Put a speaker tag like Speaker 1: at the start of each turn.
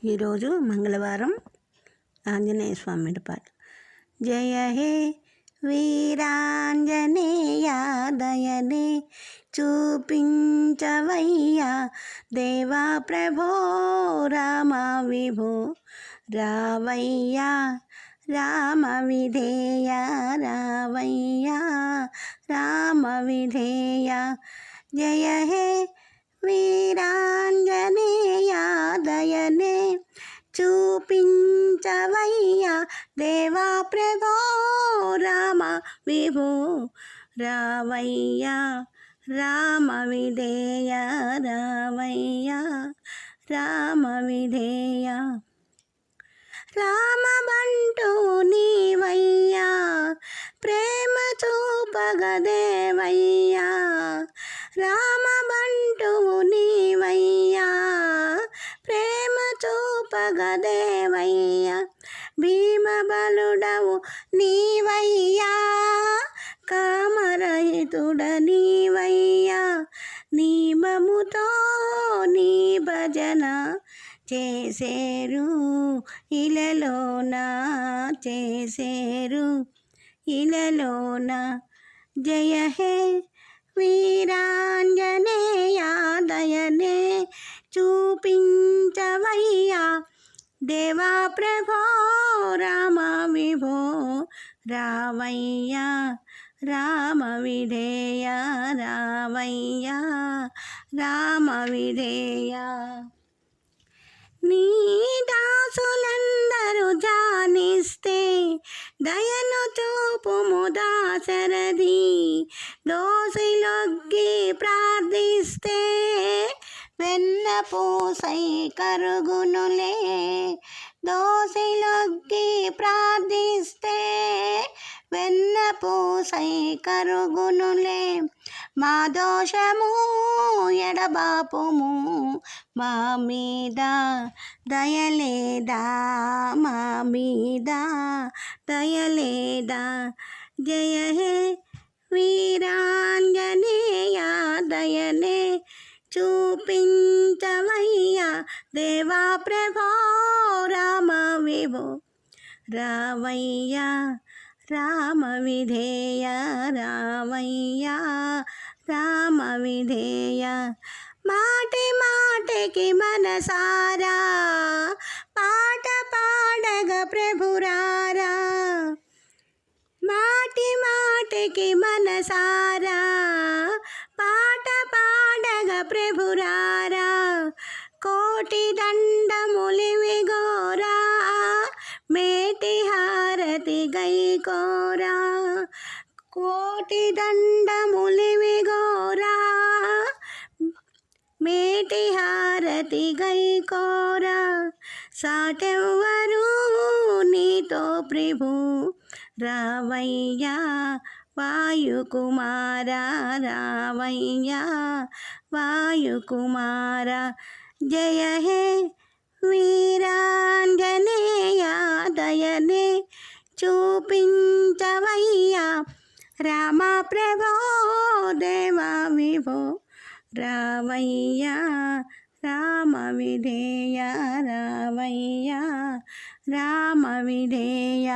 Speaker 1: ఈరోజు మంగళవారం ఆంజనేయ స్వామి పాట. జయ హే వీరాంజనేయ దయనే చూపించవయ్యా దేవా ప్రభో రామ విభో రావయ్యా రామ విధేయ రావయ్యా రామ విధేయ. జయ హే వీరాంజనేయ దయనే చూపించవయ్యా దేవా ప్రభో రామ విభో రావయ్యా రామ విధేయ రావయ్యా రామ విధేయ. రామ బంటూ నీవయ్యా ప్రేమ చూపగదేవయ్యా రామ బంటూ నీవయ్యా ప్రేమ చూపగదేవయ్యా భీమ బలుడవు నీవయ్యా కామరహితుడ నీవయ్యా నియమముతో నీ భజన చేసేరు ఇలలోన చేసేరు ఇలలోన. జయ హే వీరాంజనేయ దయనే చూపించవయ్యా దేవా ప్రభో రామ విభో రావయ్యా రామ విధేయ రావయ్యా రామ విధేయ. నీ దాసులందరూ జానిస్తే దయను చూపుము దాశరథి దోసిలొగ్గి ప్రార్థిస్తే వెన్న పూసై కరుగునులే దోసిలొగ్గి ప్రార్థిస్తే వెన్న పూసై కరుగునులే. మా దోషము ఎడబాపుము మా మీద దయలేదా మా మీద దయలేదా. జయ హే వీరాంజనేయ దయనే చూపించవయ్యా దేవా ప్రభో రామ విభో రావయ్యా రామ విధేయ రావయ్యా రామ విధేయ. మాటి మాటికి మనసారా పాట పాడగ ప్రభురారా మాటి మాటికి మనసారా పాట పాడగ ప్రభురారా కోటి దండములివిగోరా మేటి హారతి గైకోరా కోటి దండములివిగోరా మేటి హారతి గైకోరా. సాటెవ్వరు నీతో ప్రభు రావయ్యా వాయుకుమారా రావయ్యా వాయుకుమార. జయ హే వీరాంజనేయ దయనే చూపించవయ్యా రామ ప్రభో దేవా విభో రావయ్యా రామ విధేయ రావయ్యా రామ విధేయ.